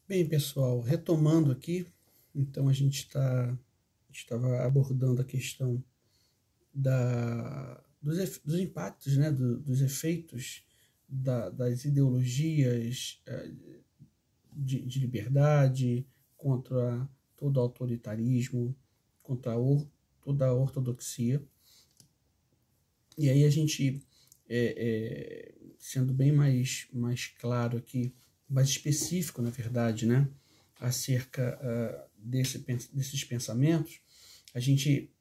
Bem, pessoal, retomando aqui, então a gente estava abordando a questão dos impactos, né, dos efeitos das ideologias de liberdade contra todo autoritarismo, contra toda a ortodoxia. E aí a gente, sendo bem mais claro aqui, mais específico, na verdade, né, acerca desses pensamentos, a gente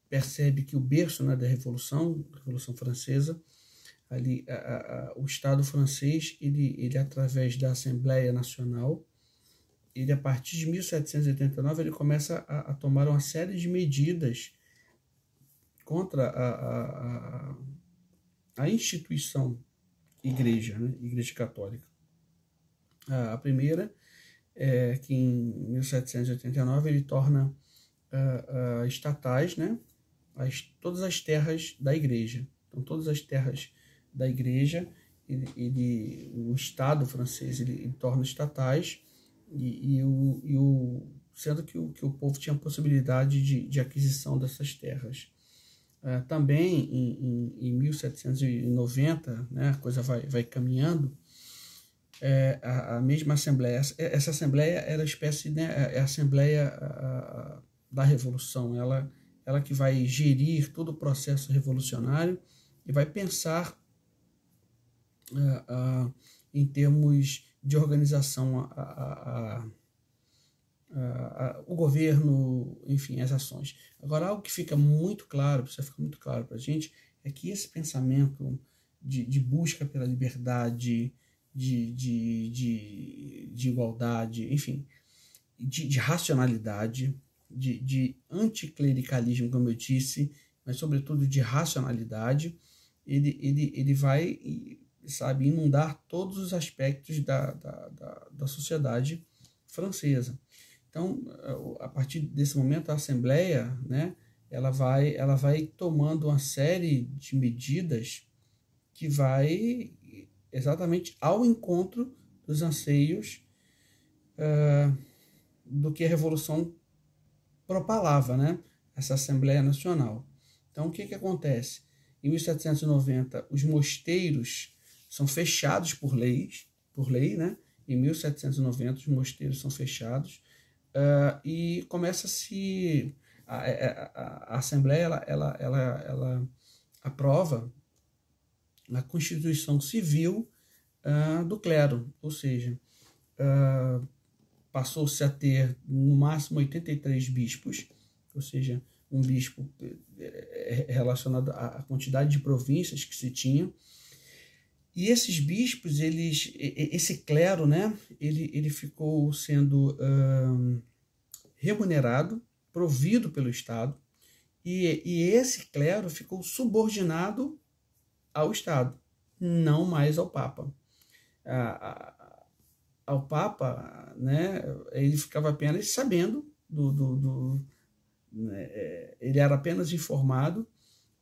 percebe que o berço, né, da Revolução Francesa, ali, o Estado francês, ele através da Assembleia Nacional, ele a partir de 1789 ele começa a tomar uma série de medidas contra a instituição igreja, né, Igreja Católica. A primeira é que em 1789 ele torna estatais, né, todas as terras da igreja. Então, todas as terras da igreja, o Estado francês ele torna estatais, sendo que o povo tinha a possibilidade de aquisição dessas terras. Também em 1790, né, a coisa vai caminhando, a mesma Assembleia, essa Assembleia era a espécie, né, é a Assembleia da Revolução, ela que vai gerir todo o processo revolucionário e vai pensar em termos de organização o governo, enfim, as ações. Agora, algo que fica muito claro, precisa ficar muito claro para a gente, é que esse pensamento de busca pela liberdade, de igualdade, enfim, de racionalidade, de anticlericalismo, como eu disse, mas sobretudo de racionalidade, ele vai, sabe, inundar todos os aspectos da sociedade francesa. Então, a partir desse momento, a Assembleia, né, ela vai tomando uma série de medidas que vai exatamente ao encontro dos anseios do que a Revolução propalava, né, essa Assembleia Nacional. Então, o que acontece? Em 1790, os mosteiros são fechados por lei, né? Em 1790, os mosteiros são fechados, e começa-se a Assembleia ela aprova a Constituição Civil do clero, ou seja, passou-se a ter no máximo 83 bispos, ou seja, um bispo relacionado à quantidade de províncias que se tinha. E esses bispos, esse clero, né, ele ficou sendo remunerado, provido pelo Estado, e esse clero ficou subordinado ao Estado, não mais ao Papa. Ao Papa, né, ele ficava apenas sabendo ele era apenas informado,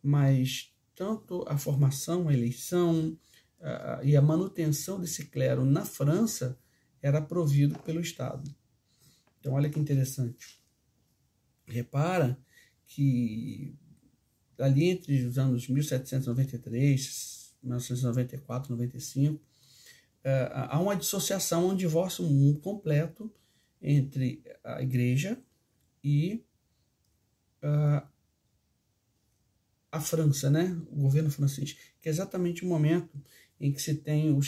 mas tanto a formação, a eleição e a manutenção desse clero na França era provido pelo Estado. Então, olha que interessante. Repara que ali entre os anos 1793, 1994, 95, há uma dissociação, um divórcio completo entre a Igreja e a França, né? O governo francês, que é exatamente o momento em que se tem o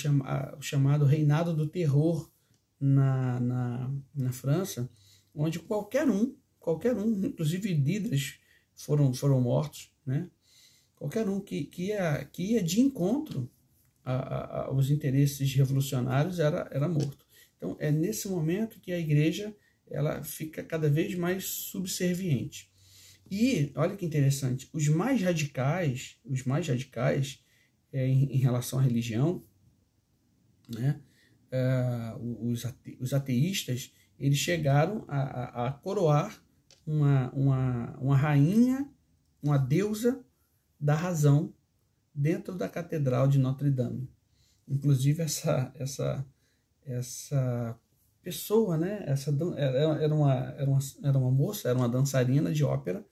chamado reinado do terror na França, onde qualquer um, inclusive líderes foram mortos, né? Qualquer um que ia de encontro aos interesses revolucionários era morto. Então, é nesse momento que a igreja ela fica cada vez mais subserviente. E, olha que interessante, os mais radicais em relação à religião, né, os ateístas, eles chegaram a coroar uma rainha, uma deusa da razão dentro da Catedral de Notre Dame. Inclusive, essa pessoa, né? Era uma moça, era uma dançarina de ópera,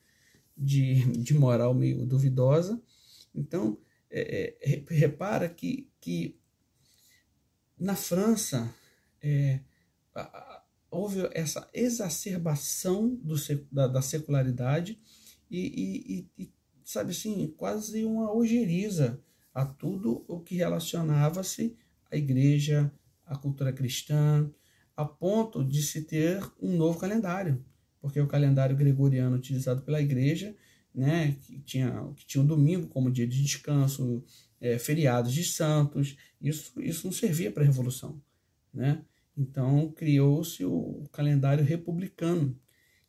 de moral meio duvidosa. Então, repara que na França houve essa exacerbação da secularidade e, sabe assim, quase uma ojeriza a tudo o que relacionava-se à igreja, à cultura cristã, a ponto de se ter um novo calendário, porque o calendário gregoriano utilizado pela igreja, né, que tinha um domingo como dia de descanso, feriados de santos, isso não servia para a Revolução, né? Então criou-se o calendário republicano,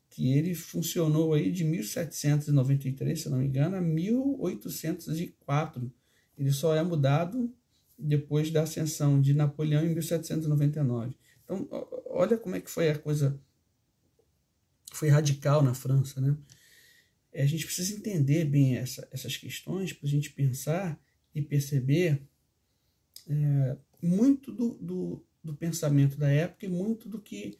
que ele funcionou aí de 1793, se não me engano, a 1804. Ele só é mudado depois da ascensão de Napoleão em 1799. Então, olha como é que foi a coisa, foi radical na França, né? A gente precisa entender bem essas questões para a gente pensar e perceber muito do pensamento da época e muito do que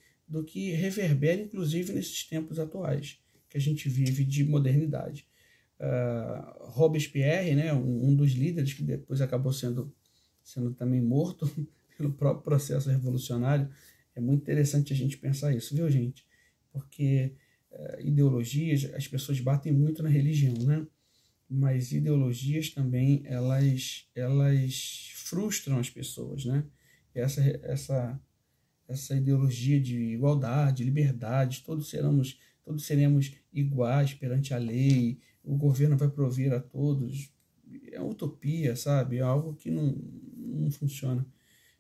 reverbera, inclusive, nesses tempos atuais que a gente vive de modernidade. Robespierre, né, um dos líderes que depois acabou sendo também morto pelo próprio processo revolucionário. É muito interessante a gente pensar isso, viu, gente? Porque ideologias, as pessoas batem muito na religião, né? Mas ideologias também, elas frustram as pessoas, né? Essa ideologia de igualdade, liberdade, todos seremos iguais perante a lei, o governo vai prover a todos. É uma utopia, sabe? É algo que não funciona.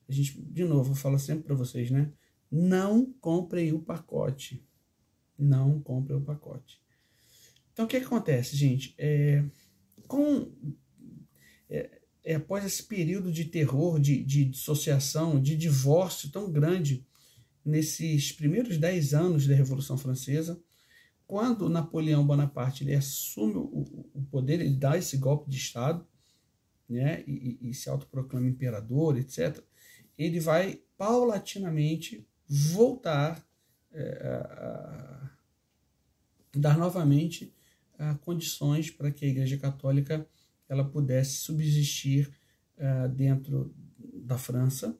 A gente, de novo, eu falo sempre para vocês, né? Não comprem o pacote. Não comprem o pacote. Então, o que acontece, gente? Após esse período de terror, de dissociação, de divórcio tão grande, nesses primeiros 10 anos da Revolução Francesa, quando Napoleão Bonaparte ele assume o poder, ele dá esse golpe de Estado, né, e se autoproclama imperador, etc., ele vai paulatinamente voltar a dar novamente condições para que a Igreja Católica ela pudesse subsistir dentro da França.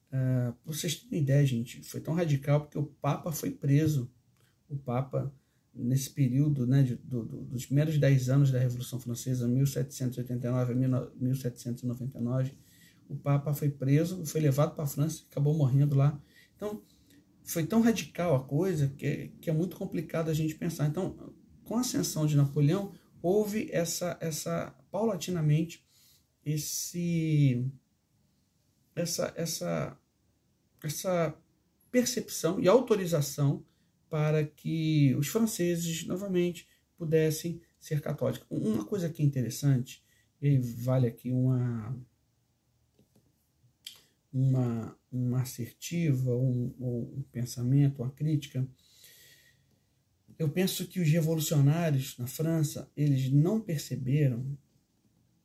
Para vocês terem ideia, gente, foi tão radical porque o Papa foi preso. O Papa, nesse período, né, dos primeiros 10 anos da Revolução Francesa, 1789 a 1799, o Papa foi preso, foi levado para a França e acabou morrendo lá. Então, foi tão radical a coisa que é muito complicado a gente pensar. Então, com a ascensão de Napoleão, houve paulatinamente essa percepção e autorização para que os franceses novamente pudessem ser católicos. Uma coisa que é interessante, e vale aqui uma assertiva, um pensamento, uma crítica. Eu penso que os revolucionários na França, eles não perceberam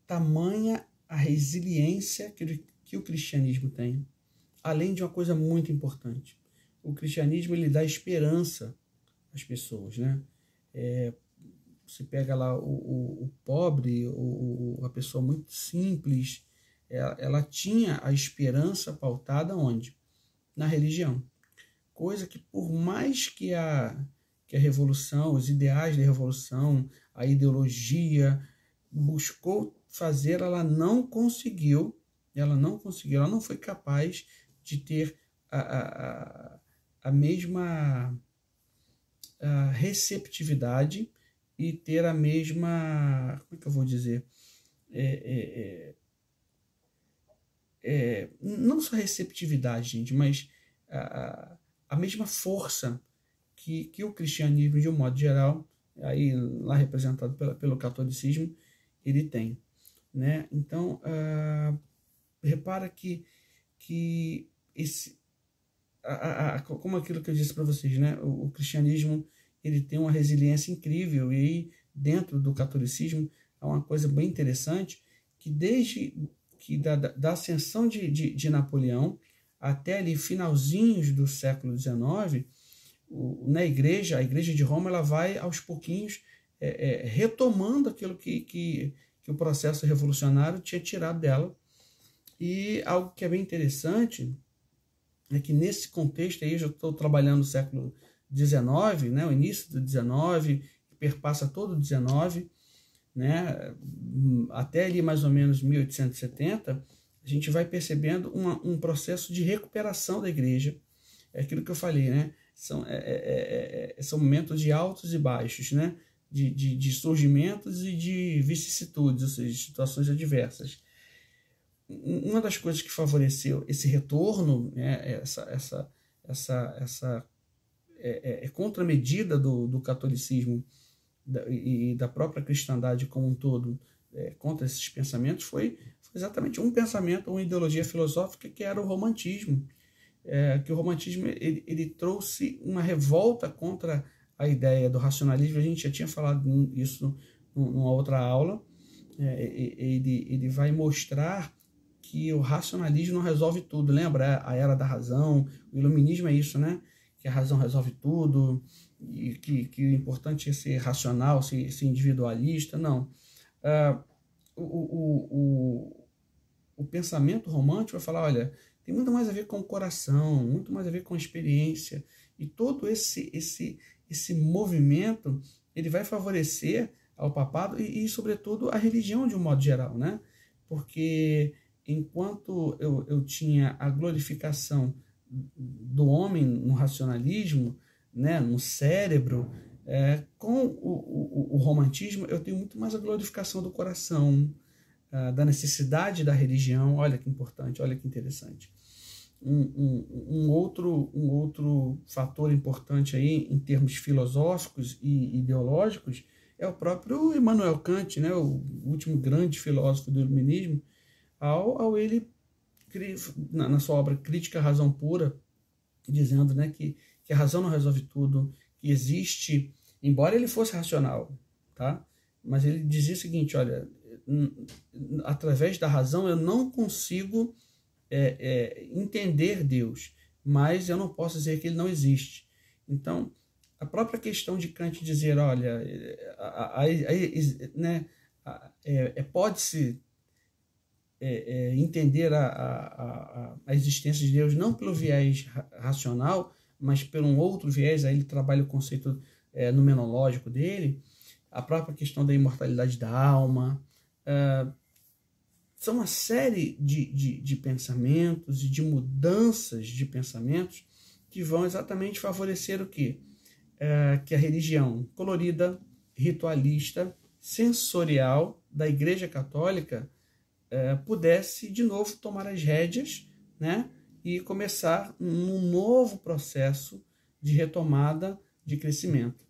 tamanha a resiliência que o cristianismo tem, além de uma coisa muito importante. O cristianismo ele dá esperança às pessoas, né? Você pega lá o pobre, a pessoa muito simples, ela tinha a esperança pautada onde? Na religião. Coisa que por mais que a revolução, os ideais da revolução, a ideologia buscou fazer, ela não conseguiu, ela não foi capaz de ter a mesma receptividade e ter a mesma, como é que eu vou dizer, não só receptividade, gente, mas a mesma força que o cristianismo, de um modo geral, aí lá representado pelo catolicismo, ele tem, né? Então, repara que como aquilo que eu disse para vocês, né? O cristianismo ele tem uma resiliência incrível, e aí, dentro do catolicismo há uma coisa bem interessante, que desde que da ascensão de Napoleão até ali finalzinhos do século XIX, a igreja de Roma, ela vai aos pouquinhos retomando aquilo que o processo revolucionário tinha tirado dela. E algo que é bem interessante é que nesse contexto aí, eu já estou trabalhando no século XIX, né, o início do XIX, que perpassa todo o XIX, né, até ali mais ou menos 1870, a gente vai percebendo um processo de recuperação da igreja. É aquilo que eu falei, né? São momentos de altos e baixos, né? De surgimentos e de vicissitudes, ou seja, situações adversas. Uma das coisas que favoreceu esse retorno, né, essa contramedida do catolicismo e da própria cristandade como um todo contra esses pensamentos, foi exatamente um pensamento, uma ideologia filosófica que era o romantismo. Que o romantismo ele trouxe uma revolta contra a ideia do racionalismo. A gente já tinha falado isso numa outra aula. Ele vai mostrar que o racionalismo não resolve tudo. Lembra a era da razão? O iluminismo é isso, né? Que a razão resolve tudo, e que o importante é ser racional, ser individualista. Não. O pensamento romântico vai falar, olha, tem muito mais a ver com o coração, muito mais a ver com a experiência, e todo esse movimento ele vai favorecer ao papado e sobretudo, a religião de um modo geral, né? Porque enquanto eu tinha a glorificação do homem no racionalismo, né, no cérebro, com o romantismo eu tenho muito mais a glorificação do coração, da necessidade da religião. Olha que importante, olha que interessante. Um outro fator importante aí em termos filosóficos e ideológicos é o próprio Immanuel Kant, né, o último grande filósofo do iluminismo, ao ele, na sua obra Crítica à Razão Pura, dizendo, né, que a razão não resolve tudo, que existe, embora ele fosse racional, tá? Mas ele dizia o seguinte, olha, através da razão eu não consigo entender Deus, mas eu não posso dizer que ele não existe. Então, a própria questão de Kant dizer, olha, né, pode-se entender a existência de Deus não pelo viés racional, mas por um outro viés. Aí ele trabalha o conceito numerológico dele, a própria questão da imortalidade da alma. São uma série de pensamentos e de mudanças de pensamentos que vão exatamente favorecer o quê? Que a religião colorida, ritualista, sensorial da Igreja Católica pudesse de novo tomar as rédeas, né, e começar um novo processo de retomada de crescimento.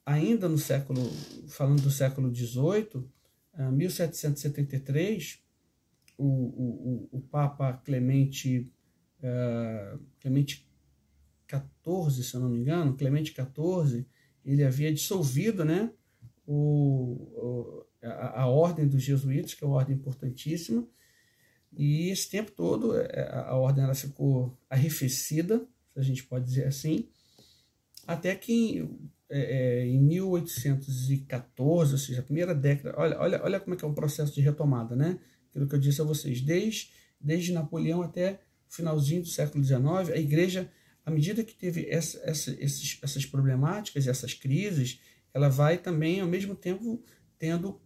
Ainda no século, falando do século XVIII, 1773, o Papa Clemente XIV, se eu não me engano, Clemente XIV, ele havia dissolvido, né, a ordem dos jesuítas, que é uma ordem importantíssima, e esse tempo todo a ordem ela ficou arrefecida, se a gente pode dizer assim, até que em 1814, ou seja, a primeira década, olha como é que é um processo de retomada, né? Aquilo que eu disse a vocês, desde Napoleão até o finalzinho do século XIX, a igreja, à medida que teve essas problemáticas, essas crises, ela vai também, ao mesmo tempo, tendo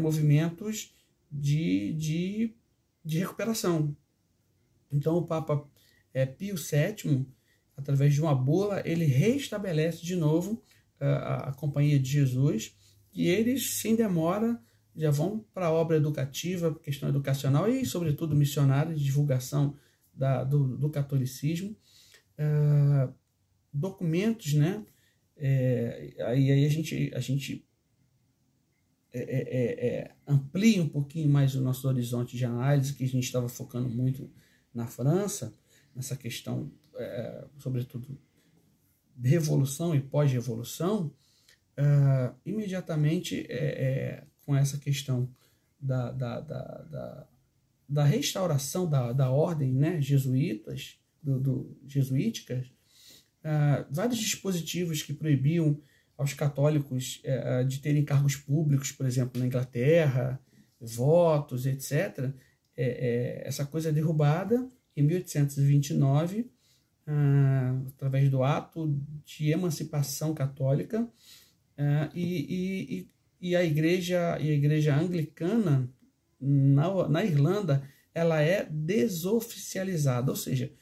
movimentos de recuperação. Então, o Papa Pio VII, através de uma bula, ele reestabelece de novo a Companhia de Jesus, e eles, sem demora, já vão para a obra educativa, questão educacional e, sobretudo, missionária, de divulgação do catolicismo. Documentos, né? Aí a gente amplia um pouquinho mais o nosso horizonte de análise, que a gente estava focando muito na França, nessa questão, sobretudo, de revolução e pós-revolução. Imediatamente com essa questão da restauração da ordem, né, jesuíticas, vários dispositivos que proibiam aos católicos de terem cargos públicos, por exemplo, na Inglaterra, votos, etc. Essa coisa é derrubada em 1829, através do ato de emancipação católica, e a igreja anglicana na Irlanda, ela é desoficializada, ou seja,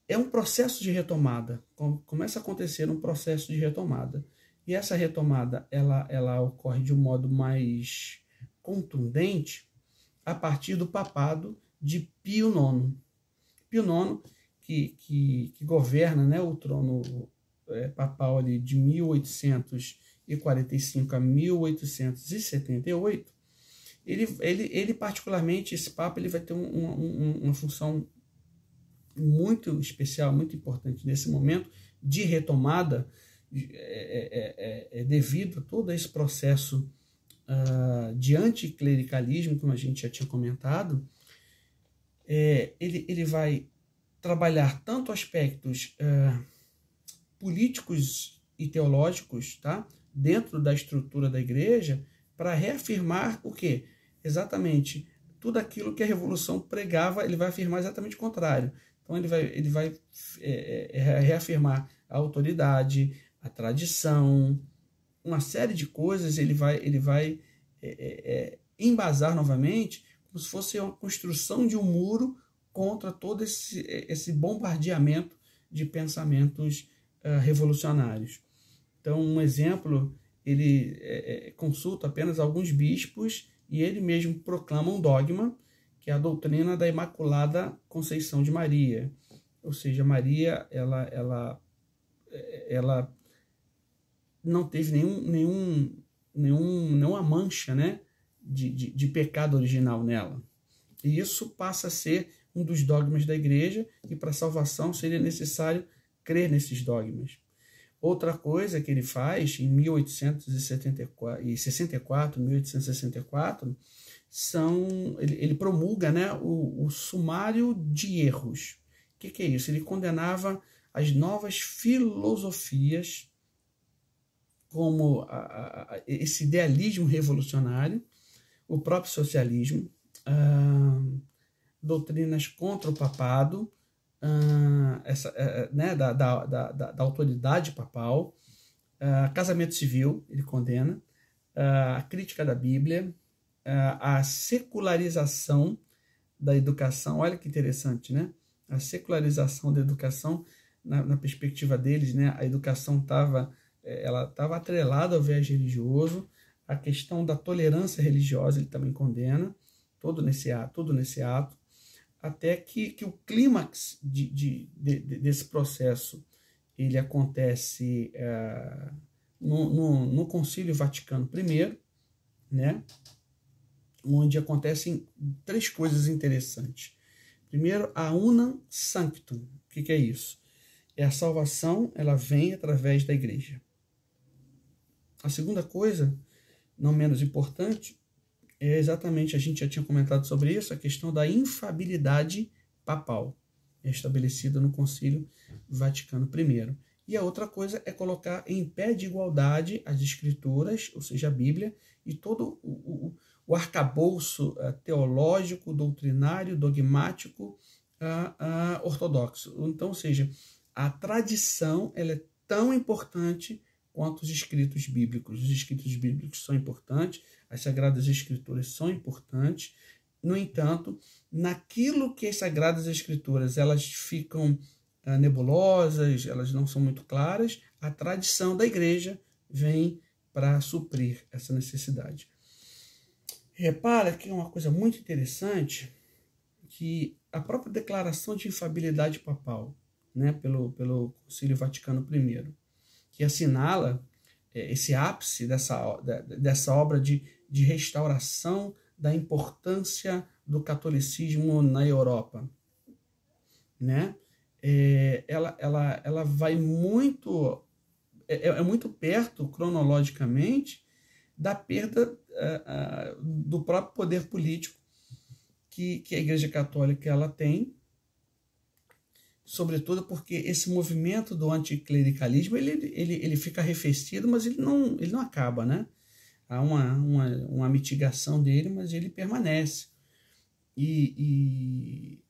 é um processo de retomada, começa a acontecer um processo de retomada, e essa retomada ela ocorre de um modo mais contundente a partir do papado de Pio IX. Pio IX, que governa, né, o trono papal ali de 1845 a 1878, ele particularmente, esse papa, ele vai ter uma função muito especial, muito importante nesse momento de retomada, devido a todo esse processo de anticlericalismo, como a gente já tinha comentado. Ele vai trabalhar tanto aspectos políticos e teológicos, tá, dentro da estrutura da igreja, para reafirmar o quê? Exatamente tudo aquilo que a Revolução pregava, ele vai afirmar exatamente o contrário. Então ele vai reafirmar a autoridade, a tradição, uma série de coisas. Ele vai embasar novamente, como se fosse uma construção de um muro contra todo esse bombardeamento de pensamentos revolucionários. Então, um exemplo, ele consulta apenas alguns bispos e ele mesmo proclama um dogma, que é a doutrina da Imaculada Conceição de Maria. Ou seja, Maria, ela não teve nenhuma mancha, né, de pecado original nela. E isso passa a ser um dos dogmas da igreja, e para a salvação seria necessário crer nesses dogmas. Outra coisa que ele faz em 1864, ele promulga, né, o sumário de erros. O que é isso? Ele condenava as novas filosofias, como esse idealismo revolucionário, o próprio socialismo, doutrinas contra o papado, né, da autoridade papal, casamento civil, ele condena, a crítica da Bíblia, a secularização da educação. Olha que interessante, né? A secularização da educação, na perspectiva deles, né, a educação estava atrelada ao viés religioso. A questão da tolerância religiosa ele também condena, tudo nesse ato, até que o clímax desse processo ele acontece no Concílio Vaticano I, né, onde acontecem três coisas interessantes. Primeiro, a Unam Sanctum. O que é isso? A salvação, ela vem através da igreja. A segunda coisa, não menos importante, é exatamente, a gente já tinha comentado sobre isso, a questão da infabilidade papal, estabelecida no Concílio Vaticano I. E a outra coisa é colocar em pé de igualdade as escrituras, ou seja, a Bíblia, e todo o arcabouço teológico, doutrinário, dogmático, ortodoxo. Então, ou seja, a tradição ela é tão importante quanto os escritos bíblicos. Os escritos bíblicos são importantes, as Sagradas Escrituras são importantes. No entanto, naquilo que as Sagradas Escrituras elas ficam nebulosas, elas não são muito claras, a tradição da igreja vem para suprir essa necessidade. Repara que é uma coisa muito interessante, que a própria declaração de infabilidade papal, né, pelo Concílio Vaticano I, que assinala esse ápice dessa obra de restauração da importância do catolicismo na Europa, né? Ela vai muito perto cronologicamente da perda do próprio poder político que a Igreja Católica ela tem, sobretudo porque esse movimento do anticlericalismo ele fica arrefecido, mas ele não acaba, né? Há uma mitigação dele, mas ele permanece. E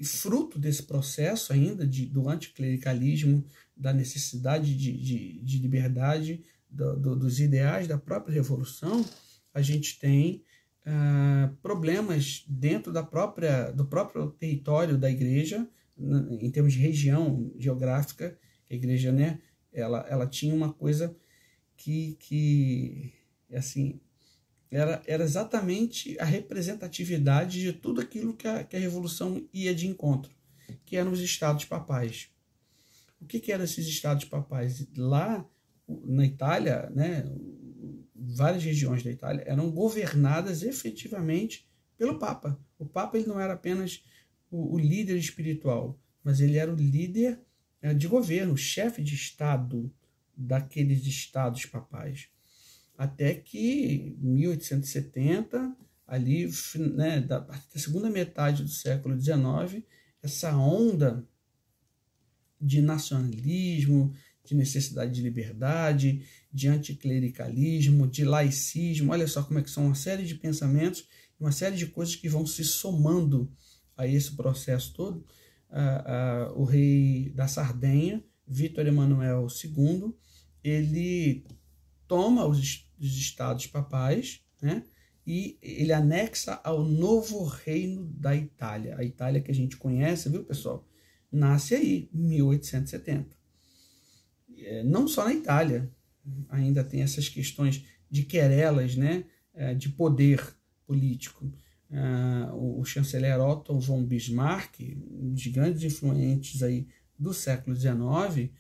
fruto desse processo ainda do anticlericalismo, da necessidade de liberdade, dos ideais da própria Revolução, a gente tem problemas dentro do próprio território da Igreja, em termos de região geográfica. A Igreja, né, ela tinha uma coisa que assim, era exatamente a representatividade de tudo aquilo que a Revolução ia de encontro, que eram os estados papais. O que eram esses estados papais? Lá na Itália, né, várias regiões da Itália eram governadas efetivamente pelo Papa. O Papa ele não era apenas o líder espiritual, mas ele era o líder de governo, o chefe de Estado daqueles estados papais. Até que, em 1870, ali, né, da segunda metade do século XIX, essa onda de nacionalismo, de necessidade de liberdade, de anticlericalismo, de laicismo, olha só como é que são uma série de pensamentos, uma série de coisas que vão se somando a esse processo todo. O rei da Sardenha, Vítor Emanuel II, ele toma os estados papais, né, e ele anexa ao novo reino da Itália. A Itália que a gente conhece, viu, pessoal? Nasce aí, em 1870. Não só na Itália, ainda tem essas questões de querelas, né, de poder político. O chanceler Otto von Bismarck, um dos grandes influentes aí do século XIX,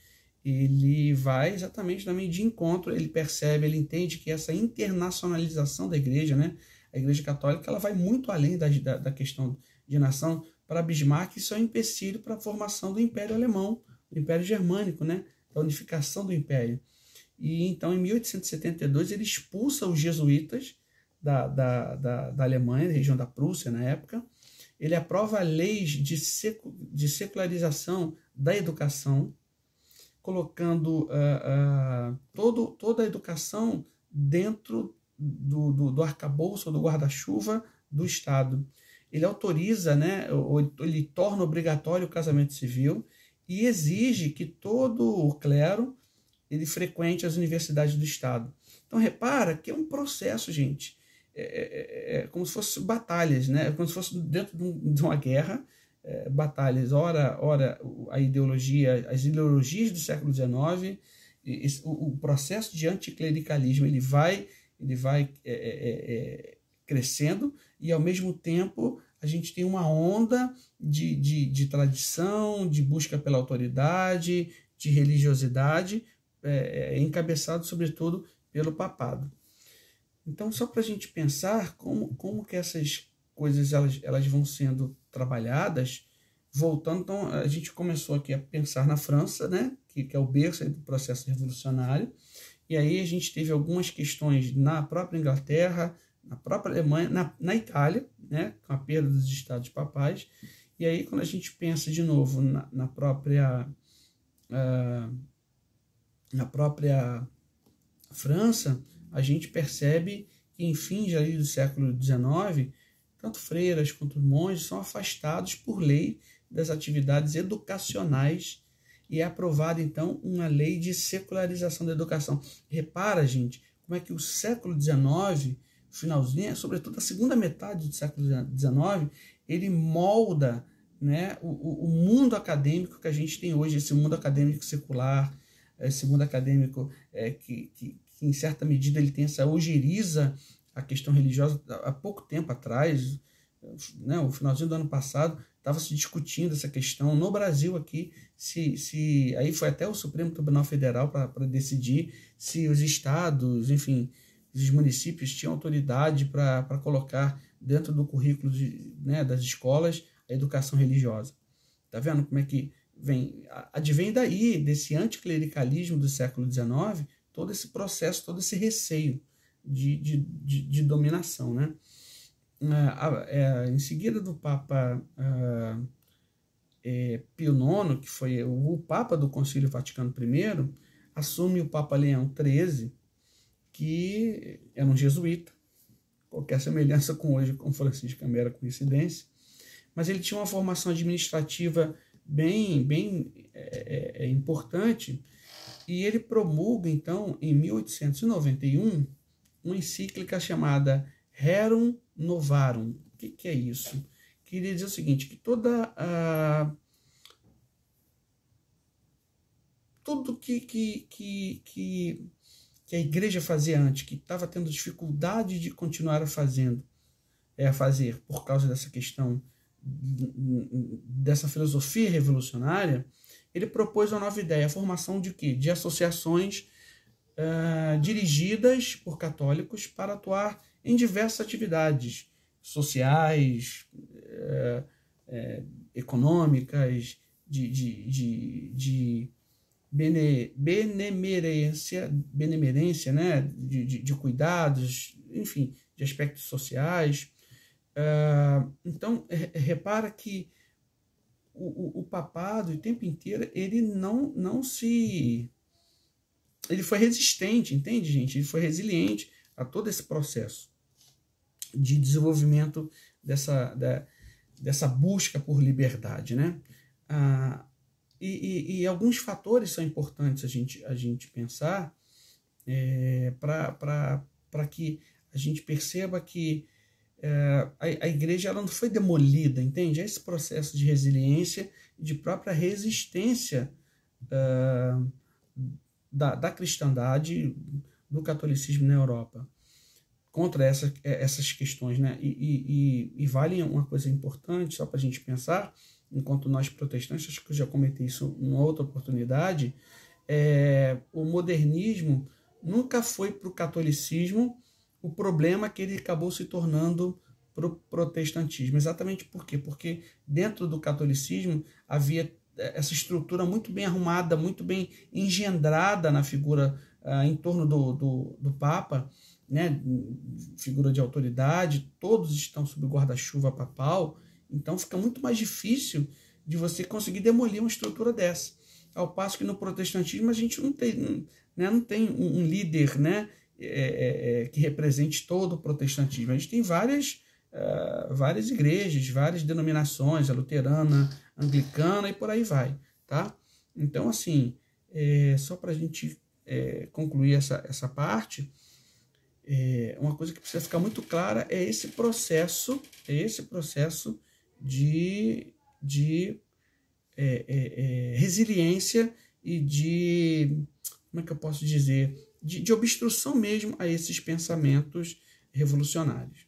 ele vai exatamente também de encontro, ele percebe, ele entende que essa internacionalização da Igreja, né, a Igreja Católica, ela vai muito além da questão de nação. Para Bismarck, isso é um empecilho para a formação do Império Alemão, do Império Germânico, né, da unificação do Império. E então, em 1872, ele expulsa os jesuítas da Alemanha, da região da Prússia na época. Ele aprova leis de secularização da educação, colocando toda a educação dentro do arcabouço, do guarda-chuva do Estado. Ele autoriza, né, ele torna obrigatório o casamento civil e exige que todo o clero ele frequente as universidades do Estado. Então, repara que é um processo, gente. É como se fosse batalhas, né? É como se fosse dentro de uma guerra, batalhas. Ora as ideologias do século XIX, o processo de anticlericalismo ele vai crescendo, e ao mesmo tempo a gente tem uma onda de tradição, de busca pela autoridade, de religiosidade, encabeçado sobretudo pelo papado. Então, só para a gente pensar como que essas coisas elas vão sendo trabalhadas, voltando, então a gente começou aqui a pensar na França, né, que é o berço do processo revolucionário, e aí a gente teve algumas questões na própria Inglaterra, na própria Alemanha, na Itália, né, com a perda dos estados papais, e aí quando a gente pensa de novo na própria França, a gente percebe que em fins ali do século XIX, tanto freiras quanto monges são afastados por lei das atividades educacionais e é aprovada então uma lei de secularização da educação. Repara, gente, como é que o século XIX, finalzinho, sobretudo a segunda metade do século XIX, ele molda, né, o mundo acadêmico que a gente tem hoje, esse mundo acadêmico secular, esse mundo acadêmico que em certa medida ele tem ojeriza a questão religiosa. Há pouco tempo atrás, né, o finalzinho do ano passado, estava se discutindo essa questão no Brasil aqui, aí foi até o Supremo Tribunal Federal para decidir se os estados, enfim, os municípios tinham autoridade para colocar dentro do currículo das escolas a educação religiosa. Tá vendo como é que advém daí, desse anticlericalismo do século XIX, todo esse processo, todo esse receio de dominação, né? em seguida do Papa Pio IX, que foi o Papa do Concílio Vaticano I, assume o Papa Leão XIII, que era um jesuíta. Qualquer semelhança com hoje com Francisco é mera coincidência, mas ele tinha uma formação administrativa bem importante, e ele promulga, então, em 1891, uma encíclica chamada Rerum Novarum. O que é isso? Queria dizer o seguinte, que tudo que a igreja fazia antes, que estava tendo dificuldade de continuar a fazer por causa dessa questão, dessa filosofia revolucionária, ele propôs uma nova ideia, a formação de quê? De associações dirigidas por católicos para atuar em diversas atividades sociais, econômicas, de benemerência, né? de cuidados, enfim, de aspectos sociais. Então, repara que o papado, o tempo inteiro, ele ele foi resistente, entende, gente? Ele foi resiliente a todo esse processo de desenvolvimento dessa busca por liberdade, né? E alguns fatores são importantes a gente pensar para que a gente perceba que a igreja ela não foi demolida, entende? É esse processo de resiliência, de própria resistência da cristandade, do catolicismo na Europa contra essas questões, né? E vale uma coisa importante, só para a gente pensar, enquanto nós protestantes, acho que eu já comentei isso em outra oportunidade, o modernismo nunca foi para o catolicismo o problema que ele acabou se tornando para o protestantismo. Exatamente por quê? Porque dentro do catolicismo havia essa estrutura muito bem arrumada, muito bem engendrada na figura em torno do Papa, né? Figura de autoridade, todos estão sob o guarda-chuva papal, então fica muito mais difícil de você conseguir demolir uma estrutura dessa. Ao passo que no protestantismo a gente não tem um líder, né? Que represente todo o protestantismo. A gente tem várias igrejas, várias denominações, a luterana, a anglicana e por aí vai, tá? Então, assim, só para a gente concluir essa parte, uma coisa que precisa ficar muito clara é esse processo de resiliência e como é que eu posso dizer, de obstrução mesmo a esses pensamentos revolucionários.